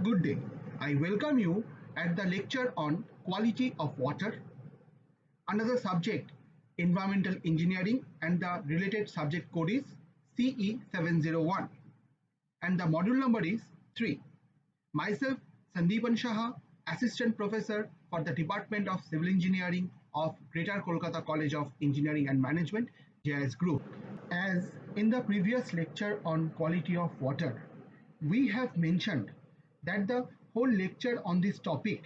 Good day. I welcome you at the lecture on quality of water. Another subject, environmental engineering, and the related subject code is CE701 and the module number is 3. Myself, Sandeepan Saha, Assistant Professor for the Department of Civil Engineering of Greater Kolkata College of Engineering and Management, JIS Group. As in the previous lecture on quality of water, we have mentioned that the whole lecture on this topic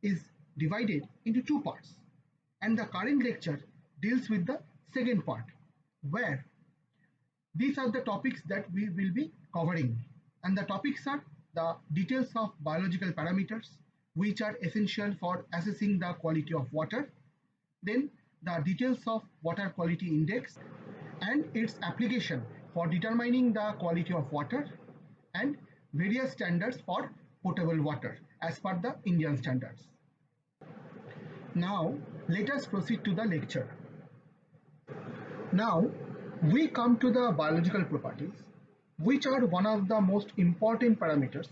is divided into two parts, and the current lecture deals with the second part, where these are the topics that we will be covering, and the topics are the details of biological parameters which are essential for assessing the quality of water, then the details of water quality index and its application for determining the quality of water, and various standards for potable water as per the Indian standards. Now let us proceed to the lecture. Now we come to the biological properties, which are one of the most important parameters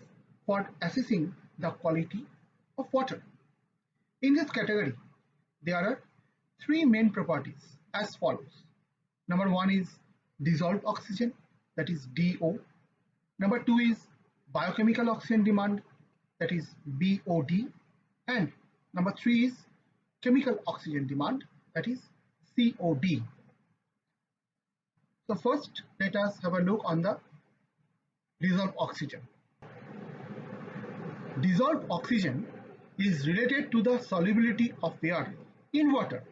for assessing the quality of water. In this category, there are three main properties as follows. Number one is dissolved oxygen, that is DO. Number two is biochemical oxygen demand, that is BOD. And number three is chemical oxygen demand, that is COD. So first, let us have a look on the dissolved oxygen. Dissolved oxygen is related to the solubility of air in water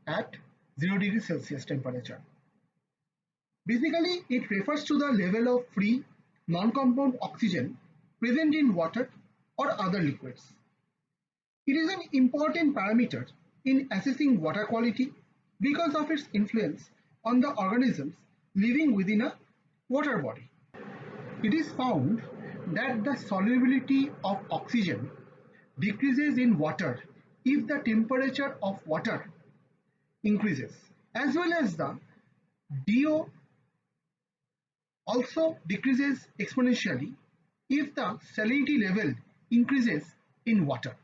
at 0 degrees Celsius temperature. Basically, it refers to the level of free non-compound oxygen present in water or other liquids. It is an important parameter in assessing water quality because of its influence on the organisms living within a water body. It is found that the solubility of oxygen decreases in water if the temperature of water increases, as well as the DO also decreases exponentially if the salinity level increases in water.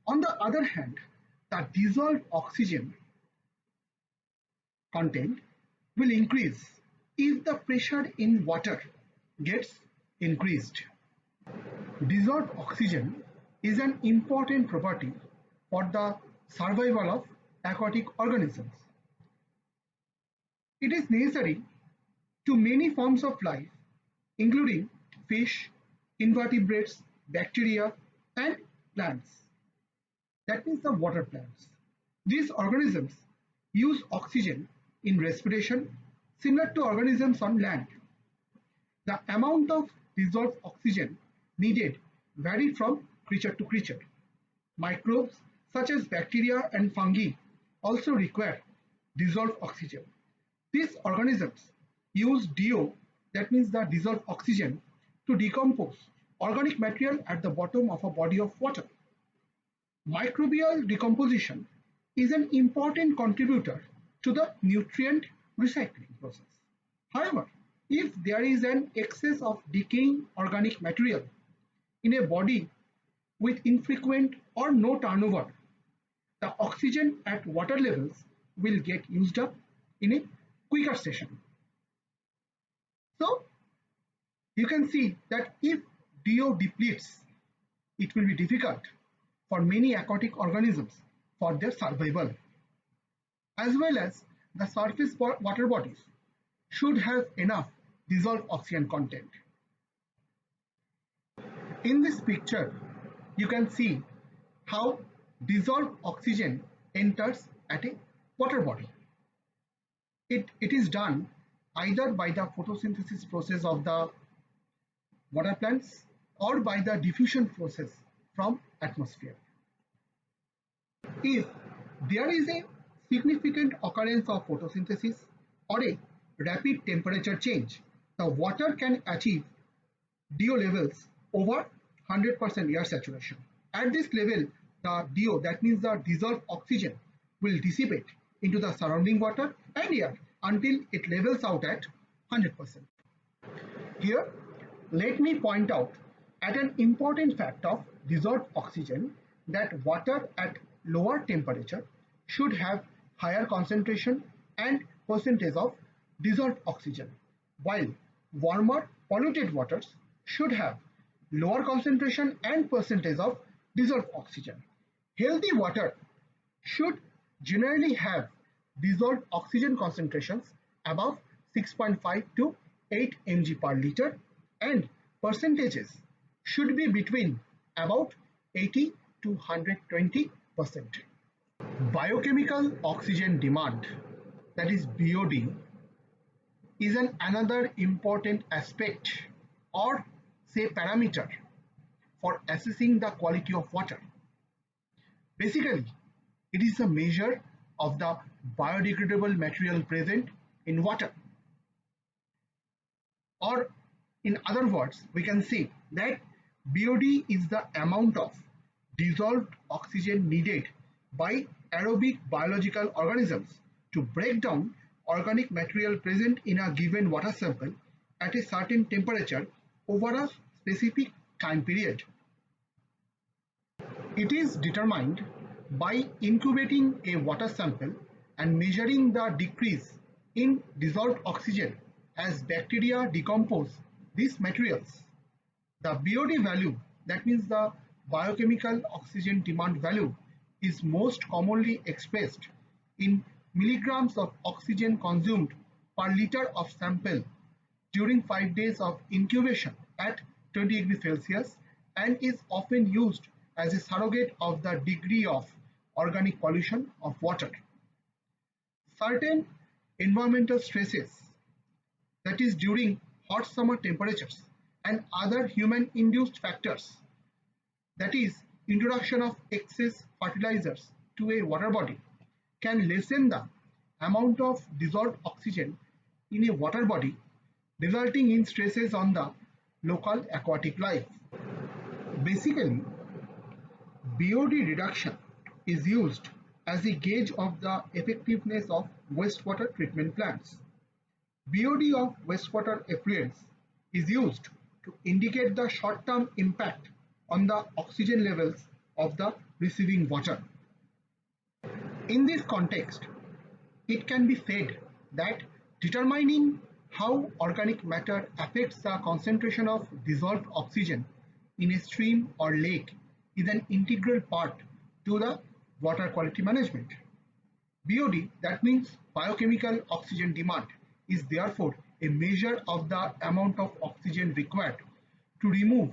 On the other hand, the dissolved oxygen content will increase if the pressure in water gets increased. Dissolved oxygen is an important property for the survival of aquatic organisms. It is necessary to many forms of life, including fish, invertebrates, bacteria, and plants. That means the water plants. These organisms use oxygen in respiration, similar to organisms on land. The amount of dissolved oxygen needed vary from creature to creature. Microbes such as bacteria and fungi also require dissolved oxygen. These organisms use DO, that means the dissolved oxygen, to decompose organic material at the bottom of a body of water. Microbial decomposition is an important contributor to the nutrient recycling process. However, if there is an excess of decaying organic material in a body with infrequent or no turnover, the oxygen at water levels will get used up in a quicker session. So you can see that if DO depletes, it will be difficult for many aquatic organisms for their survival, as well as the surface water bodies should have enough dissolved oxygen content. In this picture, you can see how dissolved oxygen enters at a water body. It is done either by the photosynthesis process of the water plants or by the diffusion process from atmosphere. If there is a significant occurrence of photosynthesis or a rapid temperature change, the water can achieve DO levels over 100% air saturation. At this level, the DO, that means the dissolved oxygen, will dissipate into the surrounding water and air until it levels out at 100%. Here Let me point out at an important fact of dissolved oxygen that water at lower temperature should have higher concentration and percentage of dissolved oxygen, while warmer polluted waters should have lower concentration and percentage of dissolved oxygen. Healthy water should generally have dissolved oxygen concentrations above 6.5 to 8 mg per liter, and percentages should be between about 80 to 120%. Biochemical oxygen demand, that is BOD, is another important aspect or say parameter for assessing the quality of water. Basically, it is a measure of the biodegradable material present in water. Or in other words, we can say that BOD is the amount of dissolved oxygen needed by aerobic biological organisms to break down organic material present in a given water sample at a certain temperature over a specific time period. It is determined by incubating a water sample and measuring the decrease in dissolved oxygen as bacteria decompose these materials. The BOD value, that means the biochemical oxygen demand value, is most commonly expressed in milligrams of oxygen consumed per liter of sample during 5 days of incubation at 20 degrees Celsius and is often used as a surrogate of the degree of organic pollution of water. Certain environmental stresses, that is during hot summer temperatures, and other human-induced factors, that is introduction of excess fertilizers to a water body, can lessen the amount of dissolved oxygen in a water body, resulting in stresses on the local aquatic life. Basically, BOD reduction is used as a gauge of the effectiveness of wastewater treatment plants. BOD of wastewater effluents is used to indicate the short-term impact on the oxygen levels of the receiving water. In this context, it can be said that determining how organic matter affects the concentration of dissolved oxygen in a stream or lake is an integral part to the water quality management. BOD, that means biochemical oxygen demand, is therefore a measure of the amount of oxygen required to remove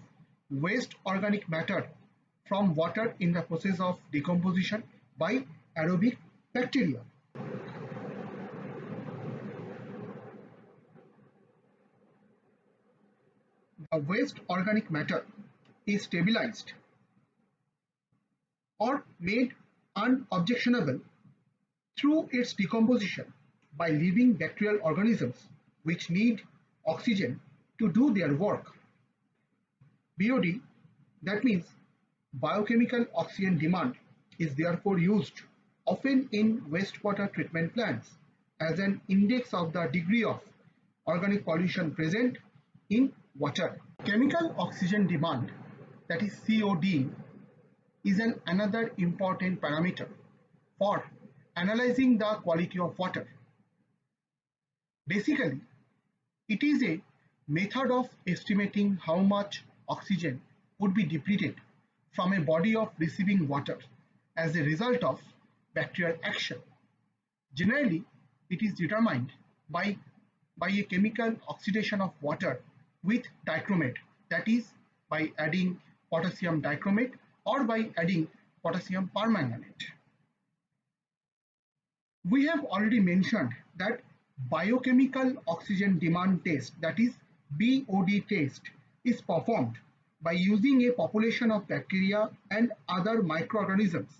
waste organic matter from water in the process of decomposition by aerobic bacteria. The waste organic matter is stabilized or made unobjectionable through its decomposition by living bacterial organisms which need oxygen to do their work. BOD, that means biochemical oxygen demand, is therefore used often in wastewater treatment plants as an index of the degree of organic pollution present in water. Chemical oxygen demand, that is COD, is another important parameter for analyzing the quality of water. Basically, it is a method of estimating how much oxygen would be depleted from a body of receiving water as a result of bacterial action. Generally, it is determined by a chemical oxidation of water with dichromate, that is by adding potassium dichromate or by adding potassium permanganate. We have already mentioned that biochemical oxygen demand test, that is BOD test, is performed by using a population of bacteria and other microorganisms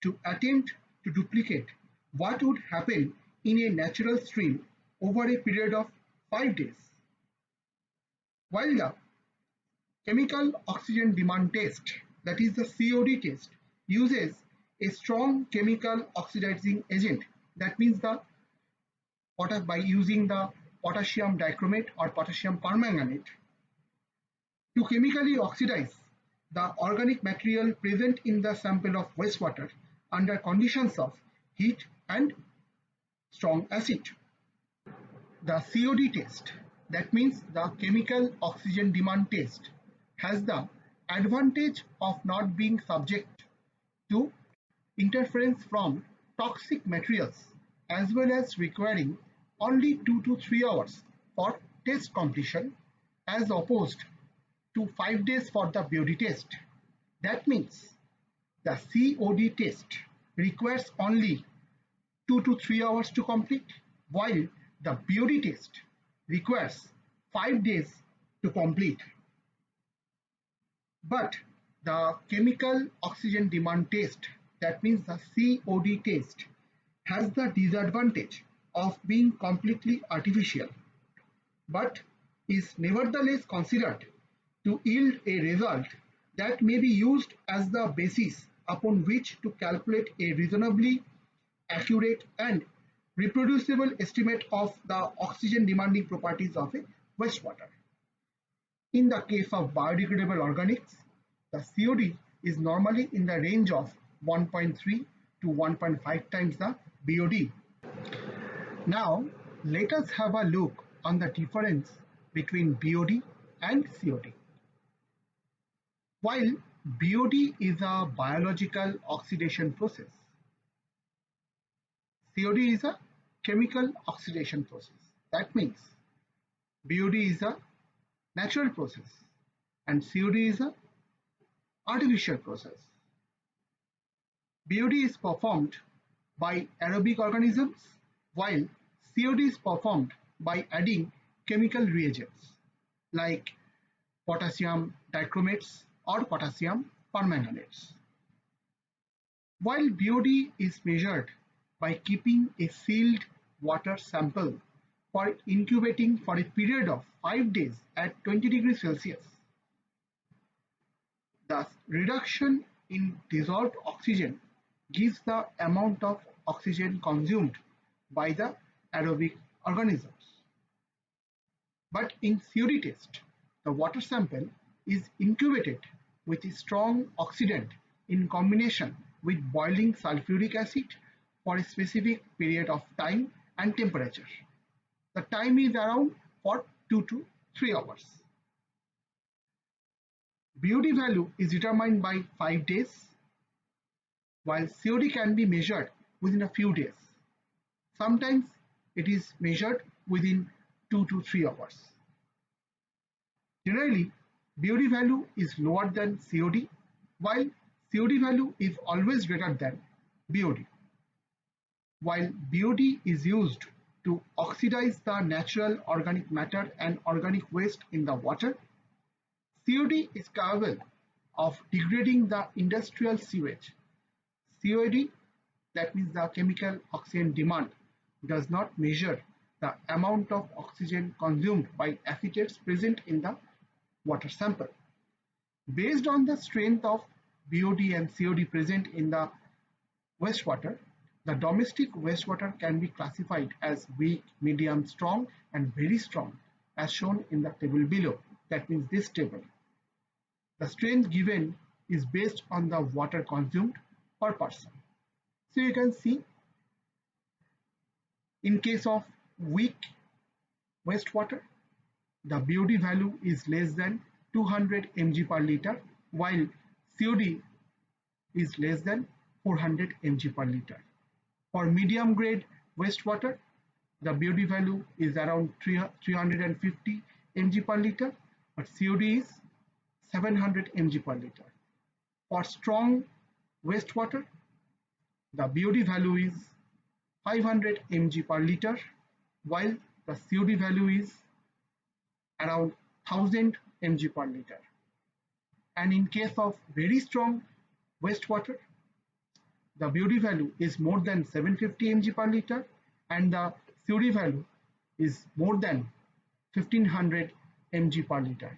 to attempt to duplicate what would happen in a natural stream over a period of 5 days. While the chemical oxygen demand test, that is the COD test, uses a strong chemical oxidizing agent, that means by using the potassium dichromate or potassium permanganate. To chemically oxidize the organic material present in the sample of wastewater under conditions of heat and strong acid. The COD test, that means the chemical oxygen demand test, has the advantage of not being subject to interference from toxic materials as well as requiring only 2 to 3 hours for test completion as opposed to 5 days for the BOD test. That means the COD test requires only 2 to 3 hours to complete, while the BOD test requires 5 days to complete. But the chemical oxygen demand test, that means the COD test, has the disadvantage of being completely artificial, but is nevertheless considered to yield a result that may be used as the basis upon which to calculate a reasonably accurate and reproducible estimate of the oxygen demanding properties of a wastewater. In the case of biodegradable organics, the COD is normally in the range of 1.3 to 1.5 times the BOD. Now, let us have a look on the difference between BOD and COD. While BOD is a biological oxidation process, COD is a chemical oxidation process. That means BOD is a natural process and COD is a artificial process. BOD is performed by aerobic organisms while COD is performed by adding chemical reagents like potassium dichromates or potassium permanganates. While BOD is measured by keeping a sealed water sample for incubating for a period of 5 days at 20 degrees Celsius, the reduction in dissolved oxygen gives the amount of oxygen consumed by the aerobic organisms. But in COD test, the water sample is incubated with a strong oxidant in combination with boiling sulfuric acid for a specific period of time and temperature. The time is around for 2 to 3 hours. BOD value is determined by 5 days, while COD can be measured within a few days. Sometimes it is measured within 2 to 3 hours. Generally, BOD value is lower than COD, while COD value is always greater than BOD. While BOD is used to oxidize the natural organic matter and organic waste in the water, COD is capable of degrading the industrial sewage. COD, that means the chemical oxygen demand, does not measure the amount of oxygen consumed by acetates present in the water sample. Based on the strength of BOD and COD present in the wastewater, the domestic wastewater can be classified as weak, medium, strong, and very strong, as shown in the table below. That means this table. The strength given is based on the water consumed per person. So you can see, in case of weak wastewater, the BOD value is less than 200 mg per liter, while COD is less than 400 mg per liter. For medium grade wastewater, the BOD value is around 350 mg per liter, but COD is 700 mg per liter. For strong wastewater, the BOD value is 500 mg per liter, while the COD value is around 1000 mg per liter. And in case of very strong wastewater, the BOD value is more than 750 mg per liter and the COD value is more than 1500 mg per liter.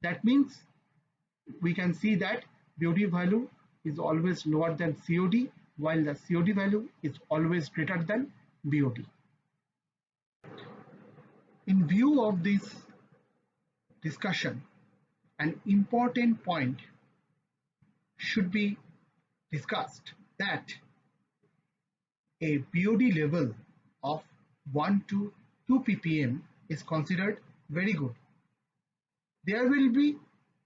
That means we can see that BOD value is always lower than COD, while the COD value is always greater than BOD. In view of this discussion, an important point should be discussed that a BOD level of 1 to 2 ppm is considered very good. There will be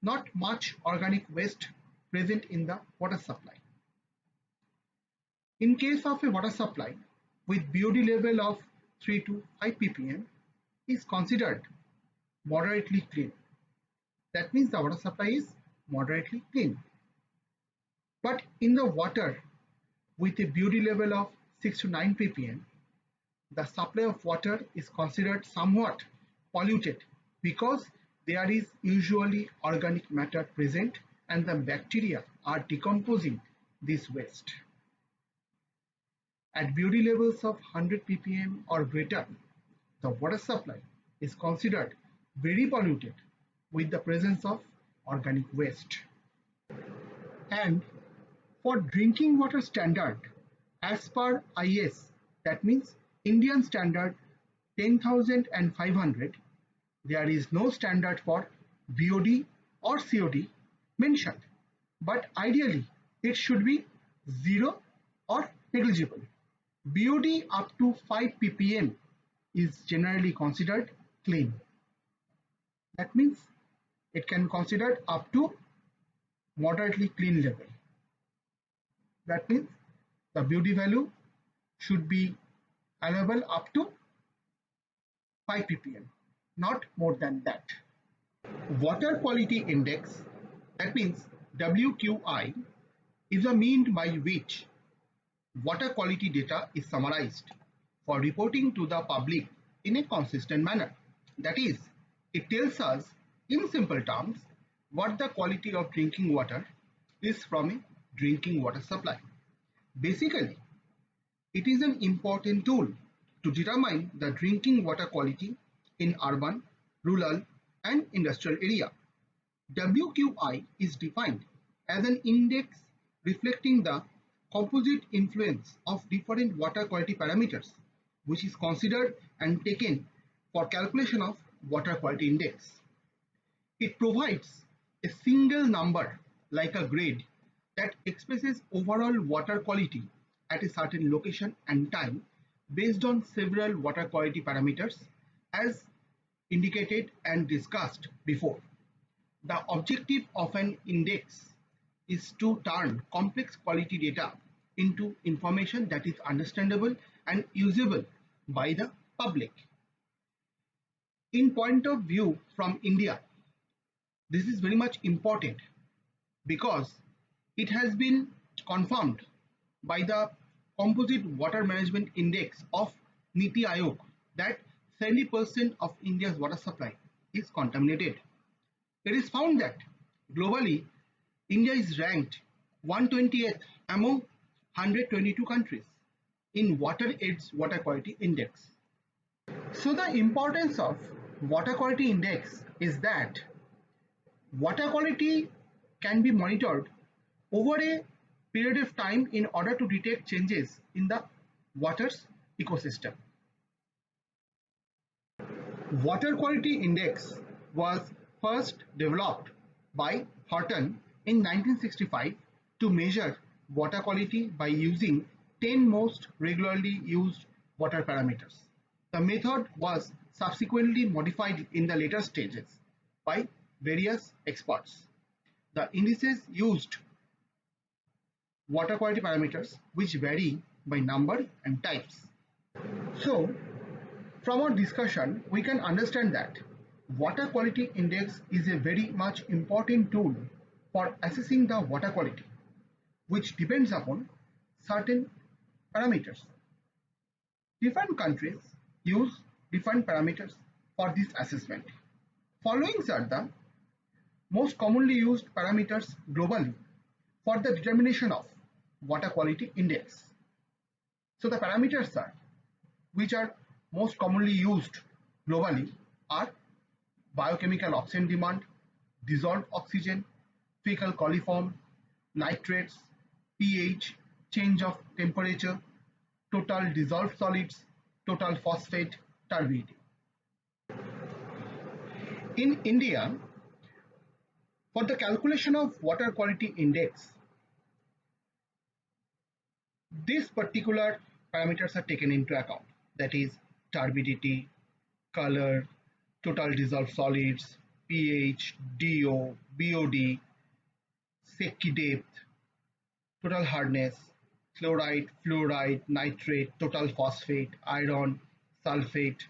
not much organic waste present in the water supply. In case of a water supply with BOD level of 3 to 5 ppm is considered moderately clean. That means the water supply is moderately clean. But in the water with a BOD level of 6 to 9 ppm, the supply of water is considered somewhat polluted because there is usually organic matter present and the bacteria are decomposing this waste. At BOD levels of 100 ppm or greater, the water supply is considered very polluted with the presence of organic waste. And for drinking water standard, as per IS, that means Indian standard 10,500, there is no standard for BOD or COD mentioned, but ideally it should be 0 or negligible. BOD up to 5 ppm is generally considered clean. That means it can be considered up to moderately clean level. That means the BOD value should be allowable up to 5 ppm, not more than that. Water Quality Index, that means WQI, is a mean by which water quality data is summarized for reporting to the public in a consistent manner. That is, it tells us in simple terms what the quality of drinking water is from a drinking water supply. Basically, it is an important tool to determine the drinking water quality in urban, rural, and industrial area. WQI is defined as an index reflecting the composite influence of different water quality parameters, which is considered and taken for calculation of water quality index. It provides a single number like a grade that expresses overall water quality at a certain location and time based on several water quality parameters as indicated and discussed before. The objective of an index is to turn complex quality data into information that is understandable and usable by the public. In point of view from India, this is very much important because it has been confirmed by the Composite Water Management Index of Niti Aayog that 70% of India's water supply is contaminated. It is found that globally, India is ranked 128th among 122 countries in WaterAid's Water Quality Index. So the importance of Water Quality Index is that water quality can be monitored over a period of time in order to detect changes in the water's ecosystem. Water Quality Index was first developed by Horton in 1965 to measure water quality by using 10 most regularly used water parameters. The method was subsequently modified in the later stages by various experts. The indices used water quality parameters which vary by number and types. So, from our discussion, we can understand that Water Quality Index is a very much important tool for assessing the water quality, which depends upon certain parameters. Different countries use different parameters for this assessment. Following are the most commonly used parameters globally for the determination of Water Quality Index. So the parameters are which are most commonly used globally are biochemical oxygen demand, dissolved oxygen, fecal coliform, nitrates, pH, change of temperature, total dissolved solids, total phosphate turbidity. In India, For the calculation of water quality index, these particular parameters are taken into account. That is turbidity, color, total dissolved solids, pH, DO, BOD, Secchi depth, total hardness, chloride, fluoride, nitrate, total phosphate, iron, sulfate,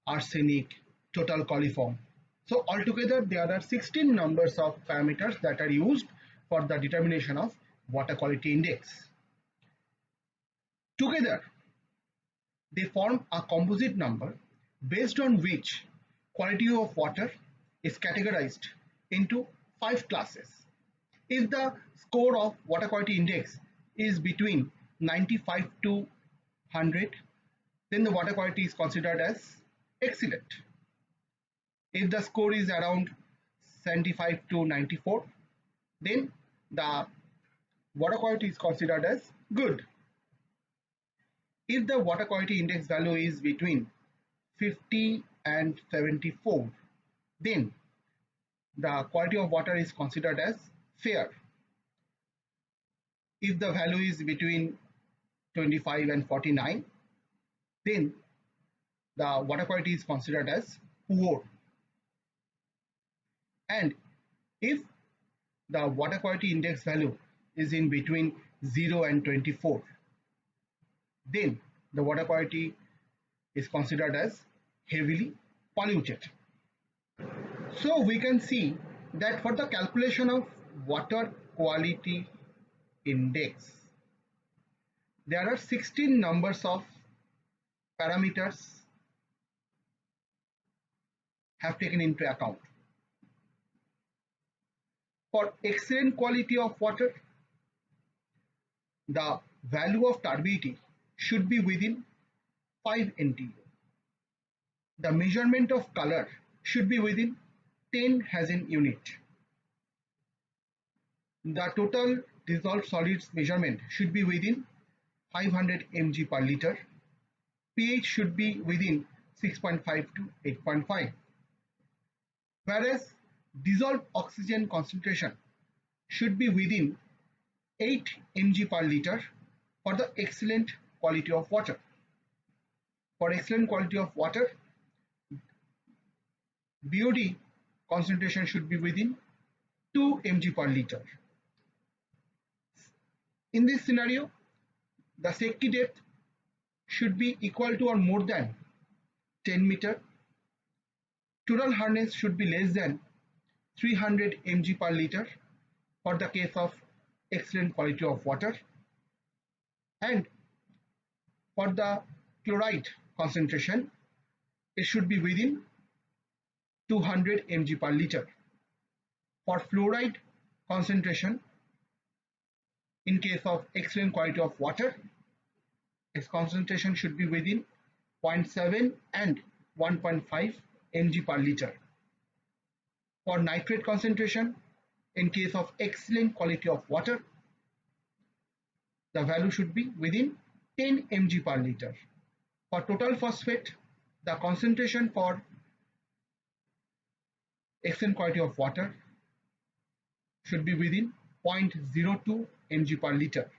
arsenic, total coliform. So altogether there are 16 numbers of parameters that are used for the determination of water quality index. Together they form a composite number based on which quality of water is categorized into 5 classes. If the score of water quality index is between 95 to 100, then the water quality is considered as excellent. If the score is around 75 to 94, then the water quality is considered as good. If the water quality index value is between 50 and 74, then the quality of water is considered as fair. If the value is between 25 and 49, then the water quality is considered as poor. And if the water quality index value is in between 0 and 24, then the water quality is considered as heavily polluted. So we can see that for the calculation of water quality index, there are 16 numbers of parameters have taken into account. For excellent quality of water, the value of turbidity should be within 5 NTU. The measurement of color should be within 10 Hazen unit. The total dissolved solids measurement should be within 500 mg per liter. pH should be within 6.5 to 8.5. Whereas dissolved oxygen concentration should be within 8 mg per liter for the excellent quality of water. For excellent quality of water, BOD concentration should be within 2 mg per liter. In this scenario, the Secchi depth should be equal to or more than 10 meter. Total hardness should be less than 300 mg per liter for the case of excellent quality of water. And for the chloride concentration, it should be within 200 mg per liter. For fluoride concentration, in case of excellent quality of water, its concentration should be within 0.7 and 1.5 mg per liter. For nitrate concentration, in case of excellent quality of water, the value should be within 10 mg per liter. For total phosphate, the concentration for excellent quality of water should be within 0.02 mg per liter.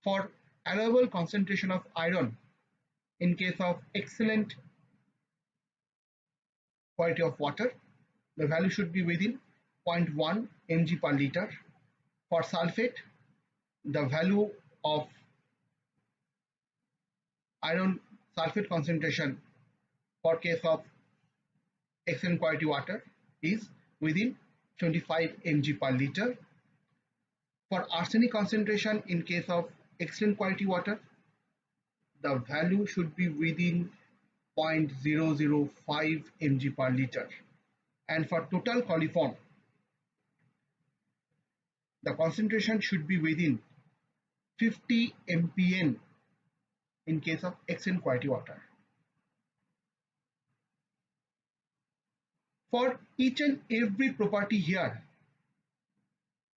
For allowable concentration of iron, in case of excellent quality of water, the value should be within 0.1 mg per liter. For sulfate, the value of iron sulfate concentration for case of excellent quality water is within 25 mg per liter. For arsenic concentration in case of excellent quality water, the value should be within 0.005 mg per liter. And for total coliform, the concentration should be within 50 mpn in case of excellent quality water. For each and every property here,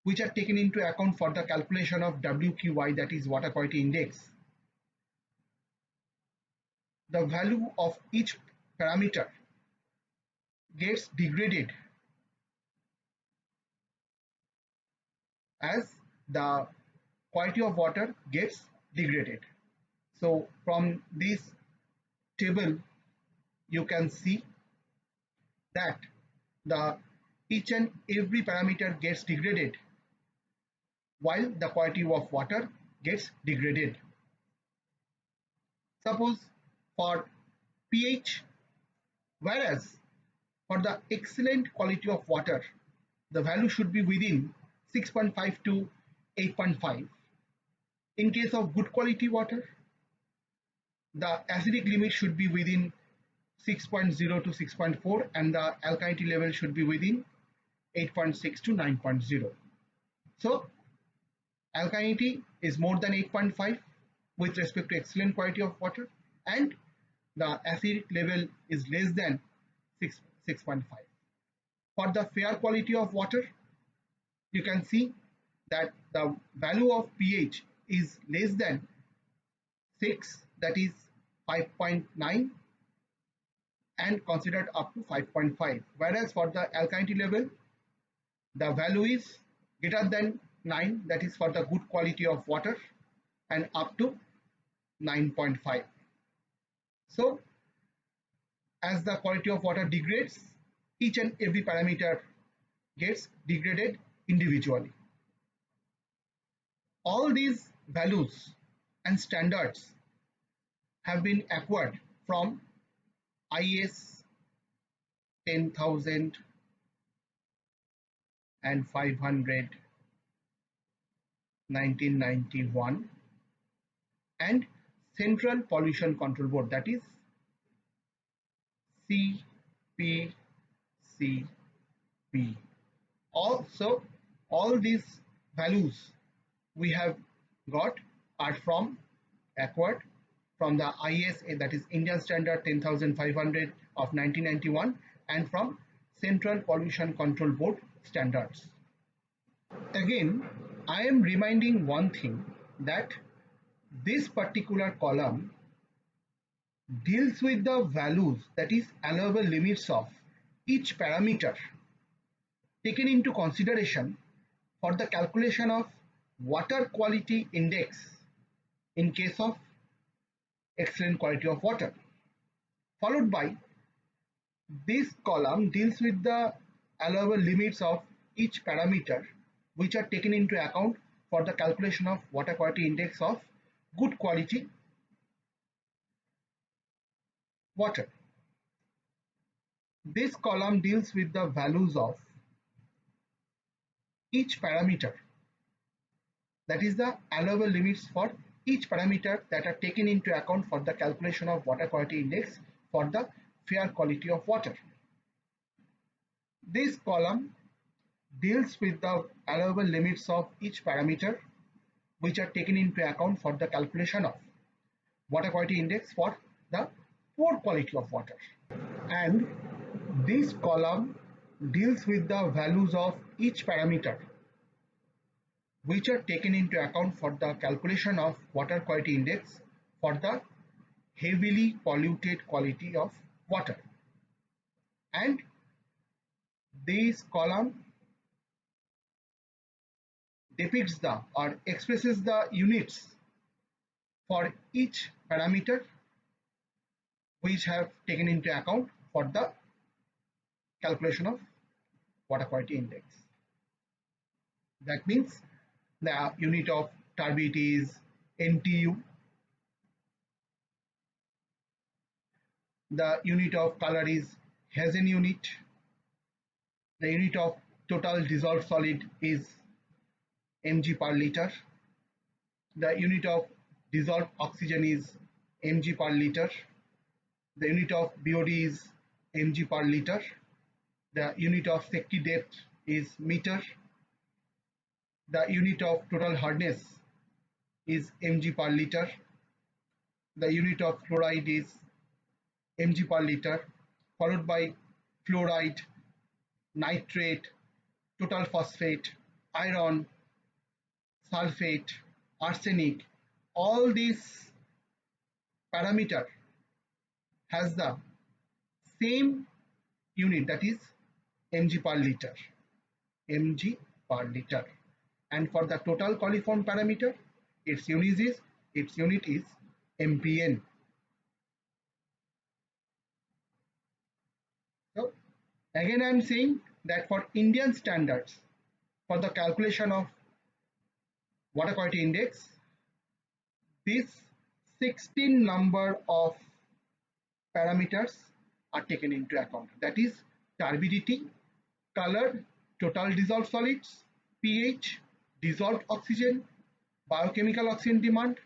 which are taken into account for the calculation of WQI, that is water quality index, the value of each parameter gets degraded as the quality of water gets degraded. So from this table you can see that the each and every parameter gets degraded while the quality of water gets degraded. Suppose for pH, whereas for the excellent quality of water, the value should be within 6.5 to 8.5. In case of good quality water, the acidic limit should be within 6.0 to 6.4 and the alkalinity level should be within 8.6 to 9.0. So alkalinity is more than 8.5 with respect to excellent quality of water, and the acidic level is less than 6.5. For the fair quality of water, you can see that the value of pH is less than 6, that is 5.9, and considered up to 5.5, whereas for the alkalinity level the value is greater than 9, that is for the good quality of water, and up to 9.5. So as the quality of water degrades, each and every parameter gets degraded individually. All these values and standards have been acquired from IS 10,000 and 500 1991 and Central Pollution Control Board, that is CPCB. Also, all these values we have got are from acquired from the ISA, that is Indian Standard 10,500 of 1991, and from Central Pollution Control Board standards. Again, I am reminding one thing, that this particular column deals with the values, that is allowable limits of each parameter taken into consideration for the calculation of water quality index in case of excellent quality of water. Followed by, this column deals with the allowable limits of each parameter which are taken into account for the calculation of water quality index of good quality water. This column deals with the values of each parameter, that is the allowable limits for each parameter that are taken into account for the calculation of water quality index for the fair quality of water. This column deals with the allowable limits of each parameter which are taken into account for the calculation of water quality index for the poor quality of water. And this column deals with the values of each parameter which are taken into account for the calculation of water quality index for the heavily polluted quality of water. And this column depicts the or expresses the units for each parameter which have taken into account for the calculation of water quality index. That means the unit of turbidity is NTU, the unit of color is Hazen unit, the unit of total dissolved solid is mg per liter, the unit of dissolved oxygen is mg per liter, the unit of BOD is mg per liter, the unit of safety depth is meter, the unit of total hardness is mg per liter, the unit of chloride is mg per liter, followed by fluoride, nitrate, total phosphate, iron, sulfate, arsenic. All these parameter has the same unit, that is mg per liter, mg per liter. And for the total coliform parameter, its unit is MPN. So again I am saying that for Indian standards, for the calculation of water quality index, this 16 number of parameters are taken into account. That is turbidity, color, total dissolved solids, pH, dissolved oxygen, biochemical oxygen demand,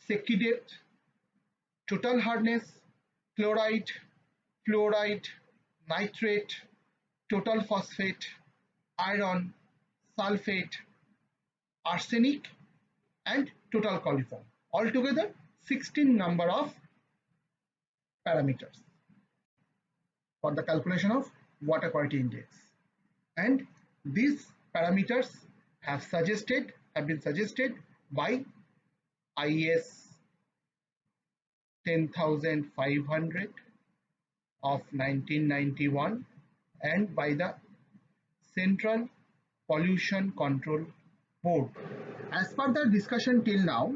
Secchi depth, total hardness, chloride, fluoride, nitrate, total phosphate, iron, sulfate, arsenic, and total coliform. Altogether 16 number of parameters for the calculation of water quality index. And these parameters have been suggested by IS 10500 of 1991 and by the Central Pollution Control Board. As per the discussion till now,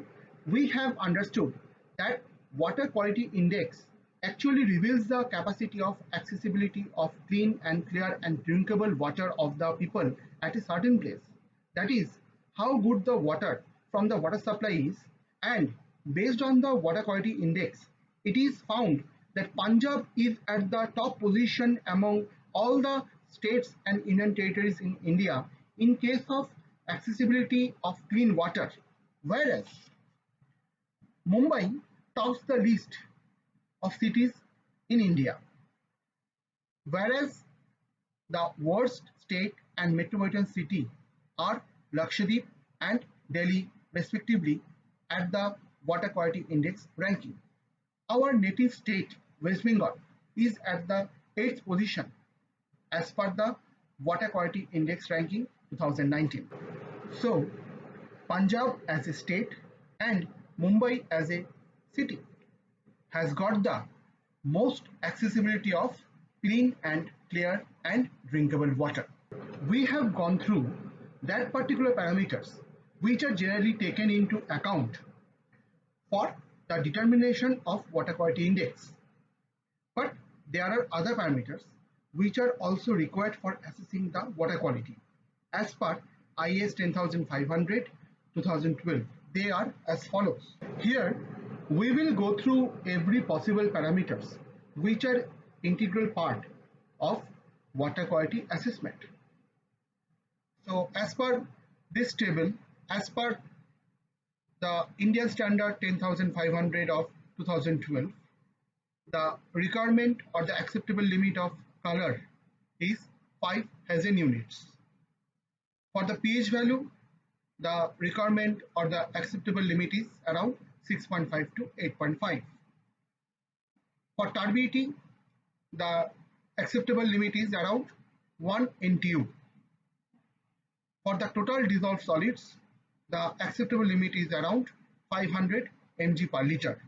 we have understood that water quality index actually reveals the capacity of accessibility of clean and clear and drinkable water of the people at a certain place. That is, how good the water from the water supply is, and based on the water quality index, it is found that Punjab is at the top position among all the states and union territories in India in case of accessibility of clean water, whereas Mumbai tops the list of cities in India, whereas the worst state and metropolitan city are Lakshadweep and Delhi respectively at the water quality index ranking. Our native state West Bengal is at the 8th position as per the water quality index ranking 2019. So Punjab as a state and Mumbai as a city has got the most accessibility of clean and clear and drinkable water. We have gone through that particular parameters which are generally taken into account for the determination of water quality index. But there are other parameters which are also required for assessing the water quality. As per IS 10500 2012, they are as follows. Here we will go through every possible parameters which are integral part of water quality assessment. So as per this table, as per the Indian standard 10500 of 2012, the requirement or the acceptable limit of color is 5 Hazen units. For the pH value, the requirement or the acceptable limit is around 6.5 to 8.5. For turbidity, the acceptable limit is around 1 NTU. For the total dissolved solids, the acceptable limit is around 500 mg per liter.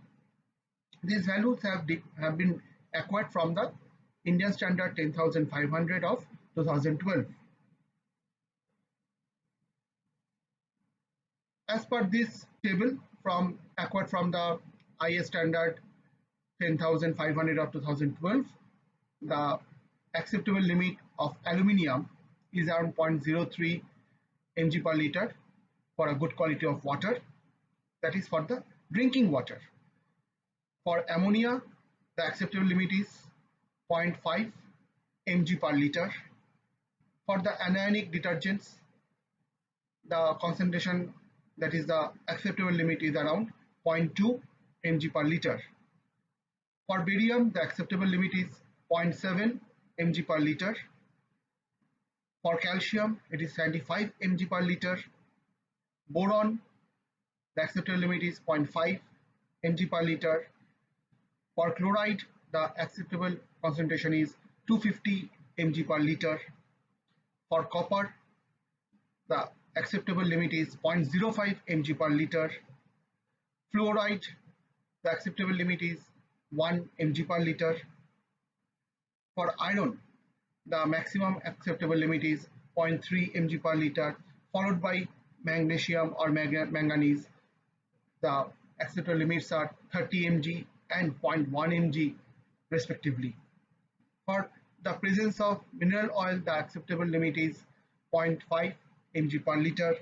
These values have been acquired from the Indian standard 10500 of 2012. As per this table acquired from the IS standard 10500 of 2012, the acceptable limit of aluminium is around 0.03 mg per liter for a good quality of water, that is for the drinking water. For ammonia, the acceptable limit is 0.5 mg per liter. For the anionic detergents, the concentration, that is the acceptable limit, is around 0.2 mg per liter. For barium, the acceptable limit is 0.7 mg per liter. For calcium, it is 75 mg per liter. Boron, the acceptable limit is 0.5 mg per liter. For chloride, the acceptable concentration is 250 mg per liter. For copper, the acceptable limit is 0.05 mg per liter. Fluoride, the acceptable limit is 1 mg per liter. For iron, the maximum acceptable limit is 0.3 mg per liter, followed by magnesium or manganese, the acceptable limits are 30 mg and 0.1 mg respectively. For the presence of mineral oil, the acceptable limit is 0.5 mg per liter,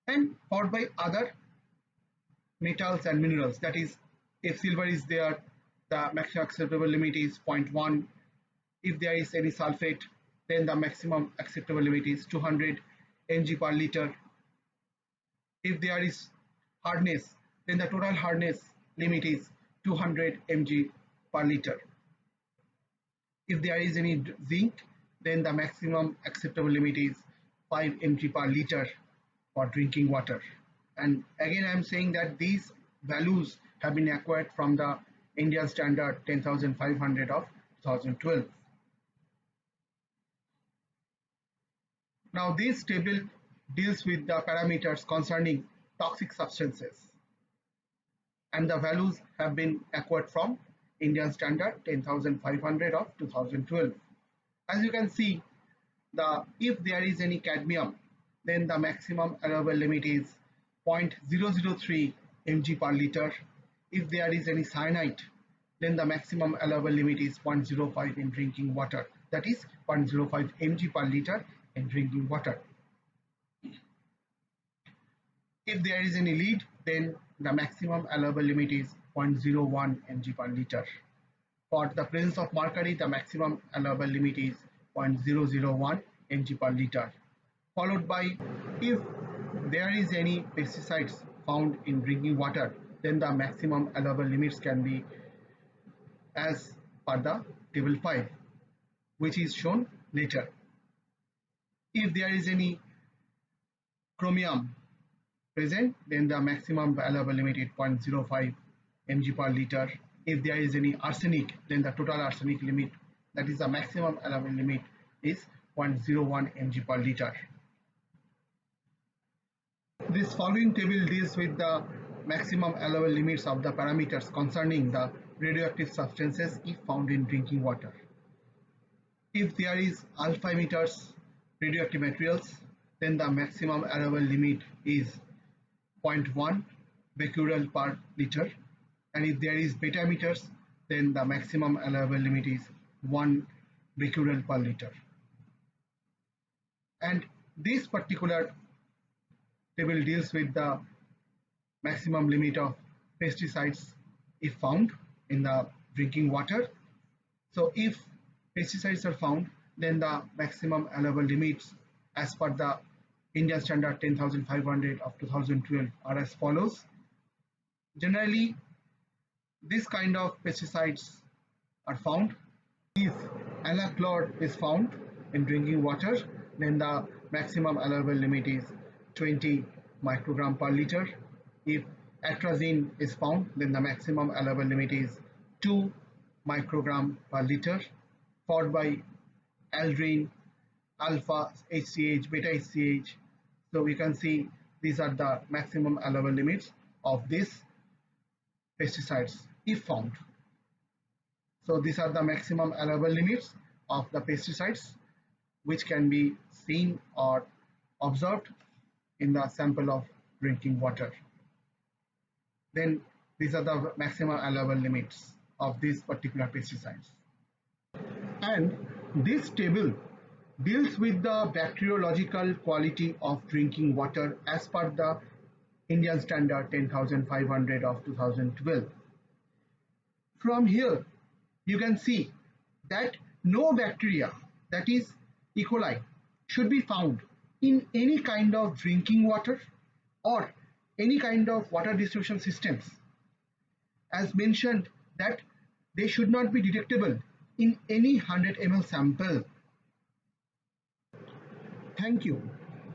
and followed by other metals and minerals. That is, if silver is there, the maximum acceptable limit is 0.1. If there is any sulfate, then the maximum acceptable limit is 200 mg per liter. If there is hardness, then the total hardness limit is 200 mg per liter. If there is any zinc, then the maximum acceptable limit is 5 mg per liter for drinking water. And again, I am saying that these values have been acquired from the Indian standard 10,500 of 2012. Now this table deals with the parameters concerning toxic substances, and the values have been acquired from Indian standard 10,500 of 2012. As you can see, if there is any cadmium, then the maximum allowable limit is 0.003 mg per liter. If there is any cyanide, then the maximum allowable limit is 0.05 in drinking water. That is 0.05 mg per liter in drinking water. If there is any lead, then the maximum allowable limit is 0.01 mg per liter. For the presence of mercury, the maximum allowable limit is 0.001 mg per liter. Followed by, if there is any pesticides found in drinking water, then the maximum allowable limits can be as per the table 5, which is shown later. If there is any chromium present, then the maximum allowable limit is 0.05 mg per liter. If there is any arsenic, then the total arsenic limit, that is the maximum allowable limit, is 0.01 mg per liter. This following table deals with the maximum allowable limits of the parameters concerning the radioactive substances if found in drinking water. If there is alpha emitters radioactive materials, then the maximum allowable limit is 0.1 becquerel per liter, and if there is beta emitters, then the maximum allowable limit is 1 becquerel per liter. And this particular table deals with the maximum limit of pesticides if found in the drinking water. So if pesticides are found, then the maximum allowable limits as per the Indian standard 10,500 of 2012 are as follows. Generally, this kind of pesticides are found. If alachlor is found in drinking water, then the maximum allowable limit is 20 microgram per liter. If atrazine is found, then the maximum allowable limit is 2 microgram per liter, followed by aldrin, alpha HCH, beta HCH. So we can see these are the maximum allowable limits of these pesticides if found. So these are the maximum allowable limits of the pesticides which can be seen or observed in the sample of drinking water. Then these are the maximum allowable limits of these particular pesticides. And this table deals with the bacteriological quality of drinking water as per the Indian standard 10,500 of 2012. From here, you can see that no bacteria, that is E. coli, should be found in any kind of drinking water or any kind of water distribution systems. As mentioned, that they should not be detectable in any 100 ml sample. Thank you.